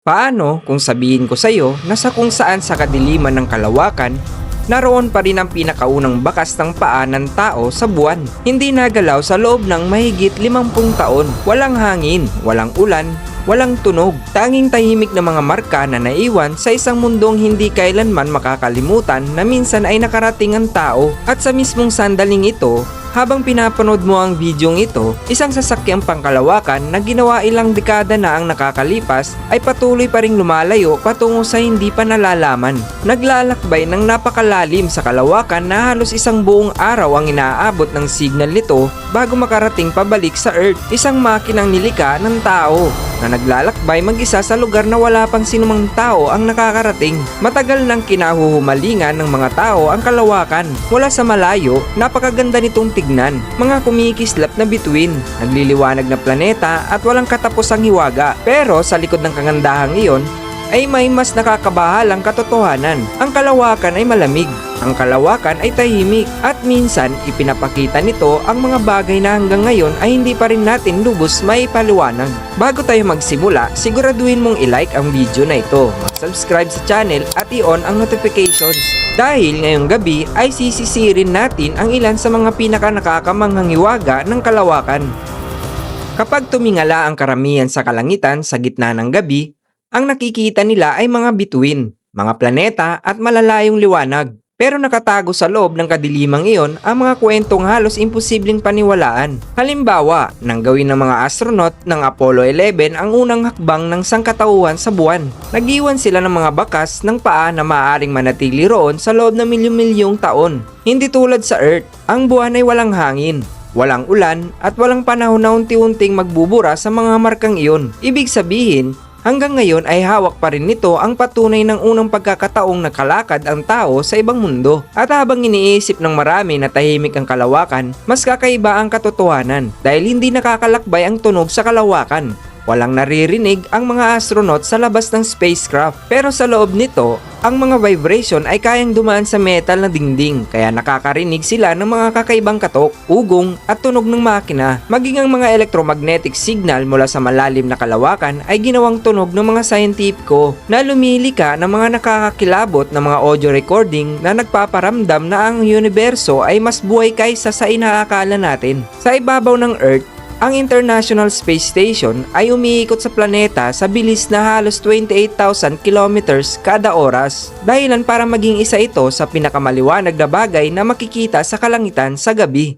Paano kung sabihin ko sa'yo na sa kung saan sa kadiliman ng kalawakan, naroon pa rin ang pinakaunang bakas ng paa ng tao sa buwan. Hindi nagalaw sa loob ng mahigit 50 taon. Walang hangin, walang ulan, walang tunog. Tanging tahimik na mga marka na naiwan sa isang mundong hindi kailanman makakalimutan na minsan ay nakarating ang tao. At sa mismong sandaling ito, habang pinapanood mo ang videong ito, isang sasakyang pangkalawakan na ginawa ilang dekada na ang nakakalipas ay patuloy pa ring lumalayo patungo sa hindi pa nalalaman. Naglalakbay ng napakalalim sa kalawakan na halos isang buong araw ang inaabot ng signal nito bago makarating pabalik sa Earth. Isang makinang nilika ng tao na naglalakbay mag-isa sa lugar na wala pang sinumang tao ang nakakarating. Matagal nang kinahuhumalingan ng mga tao ang kalawakan. Mula sa malayo, napakaganda nitong tignan. Mga kumikislap na bituin, nagliliwanag na planeta at walang katapusang hiwaga. Pero sa likod ng kagandahang iyon, ay may mas nakakabahalang katotohanan. Ang kalawakan ay malamig. Ang kalawakan ay tahimik at minsan ipinapakita nito ang mga bagay na hanggang ngayon ay hindi pa rin natin lubos maipaliwanag. Bago tayo magsimula, siguraduhin mong i-like ang video na ito, mag-subscribe sa channel at i-on ang notifications. Dahil ngayong gabi ay sisisirin natin ang ilan sa mga pinaka nakakamanghang hiwaga ng kalawakan. Kapag tumingala ang karamihan sa kalangitan sa gitna ng gabi, ang nakikita nila ay mga bituin, mga planeta at malalayong liwanag. Pero nakatago sa loob ng kadilimang iyon ang mga kwentong halos imposibleng paniwalaan. Halimbawa, nang gawin ng mga astronaut ng Apollo 11 ang unang hakbang ng sangkatauhan sa buwan. Nag-iwan sila ng mga bakas ng paa na maaaring manatili roon sa loob ng milyong-milyong taon. Hindi tulad sa Earth, ang buwan ay walang hangin, walang ulan at walang panahon na unti-unting magbubura sa mga markang iyon. Ibig sabihin, hanggang ngayon ay hawak pa rin nito ang patunay ng unang pagkakataong nakalakad ang tao sa ibang mundo. At habang iniisip ng marami na tahimik ang kalawakan, mas kakaiba ang katotohanan dahil hindi nakakalakbay ang tunog sa kalawakan. Walang naririnig ang mga astronaut sa labas ng spacecraft. Pero sa loob nito, ang mga vibration ay kayang dumaan sa metal na dingding kaya nakakarinig sila ng mga kakaibang katok, ugong at tunog ng makina. Maging ang mga electromagnetic signal mula sa malalim na kalawakan ay ginawang tunog ng mga scientifico na lumilika ng mga nakakakilabot na mga audio recording na nagpaparamdam na ang universo ay mas buhay kaysa sa inaakala natin. Sa ibabaw ng Earth, ang International Space Station ay umiikot sa planeta sa bilis na halos 28,000 kilometers kada oras. Dahilan para maging isa ito sa pinakamaliwanag na bagay na makikita sa kalangitan sa gabi.